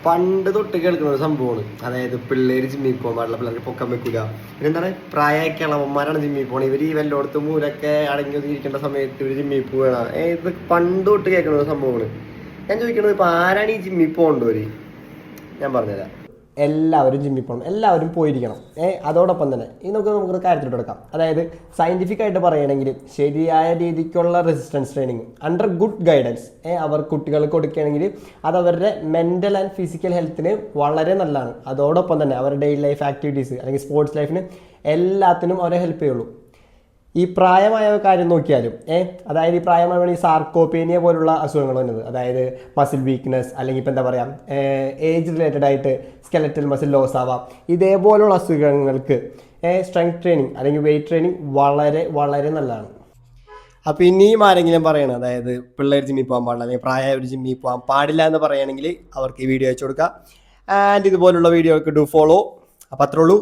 പണ്ട് തൊട്ട് കേൾക്കുന്ന ഒരു സംഭവമാണ്. അതായത് പിള്ളേര് ജിമ്മിൽ പോകാൻ പാടില്ല, പിള്ളേർക്ക് പൊക്കം വെക്കൂല. പിന്നെ എന്താണ് പ്രായമായ കിളവന്മാരാണ് ജിമ്മിൽ പോകണം. ഇവർ ഈ വല്ലോടത്തും മൂലൊക്കെ അടങ്ങി ഒതുങ്ങിയിരിക്കേണ്ട സമയത്ത് ഇവർ ജിമ്മിൽ പോവുകയാണ്. ഇത് പണ്ട് തൊട്ട് കേൾക്കുന്ന ഒരു സംഭവമാണ്. ഞാൻ ചോദിക്കുന്നത് ഇപ്പൊ ആരാണ് ഈ ജിമ്മിൽ പോകേണ്ടവര്? ഞാൻ പറഞ്ഞുതരാം. എല്ലാവരും ജിമ്മിൽ പോകണം, എല്ലാവരും പോയിരിക്കണം. അതോടൊപ്പം തന്നെ നമുക്കൊരു കാര്യത്തിലോട്ട് എടുക്കാം. അതായത് സയൻറ്റിഫിക് ആയിട്ട് പറയുകയാണെങ്കിൽ ശരിയായ രീതിക്കുള്ള resistance training under good guidance അവർ കുട്ടികൾക്ക് കൊടുക്കുകയാണെങ്കിൽ അത് അവരുടെ മെൻ്റൽ ആൻഡ് ഫിസിക്കൽ ഹെൽത്തിന് വളരെ നല്ലതാണ്. അതോടൊപ്പം തന്നെ അവരുടെ ഡെയിലി ലൈഫ് ആക്ടിവിറ്റീസ് അല്ലെങ്കിൽ സ്പോർട്സ് ലൈഫിന് എല്ലാത്തിനും അവരെ ഹെൽപ്പ് ചെയ്യുള്ളൂ. ഈ പ്രായമായ കാര്യം നോക്കിയാലും അതായത് ഈ പ്രായമായ ഈ സാർക്കോപേനിയ പോലുള്ള അസുഖങ്ങൾ വന്നത്, അതായത് മസിൽ വീക്ക്നെസ് അല്ലെങ്കിൽ ഇപ്പം എന്താ പറയുക ഏജ് റിലേറ്റഡ് ആയിട്ട് സ്കെലറ്റൽ മസിൽ ലോസ് ആവാം, ഇതേപോലുള്ള അസുഖങ്ങൾക്ക് സ്ട്രെങ്ത് ട്രെയിനിങ് അല്ലെങ്കിൽ വെയിറ്റ് ട്രെയിനിങ് വളരെ വളരെ നല്ലതാണ്. അപ്പോൾ ഇനിയും ആരെങ്കിലും പറയണം അതായത് പിള്ളേർ ജിമ്മിൽ പോകാൻ പാടില്ല അല്ലെങ്കിൽ പ്രായമായവർ ജിമ്മിൽ പോകാൻ പാടില്ല എന്ന് പറയുകയാണെങ്കിൽ അവർക്ക് ഈ വീഡിയോ അയച്ചു കൊടുക്കുക. ആൻഡ് ഇതുപോലുള്ള വീഡിയോക്ക് ഡു ഫോളോ. അപ്പോൾ അത്രേ ഉള്ളൂ.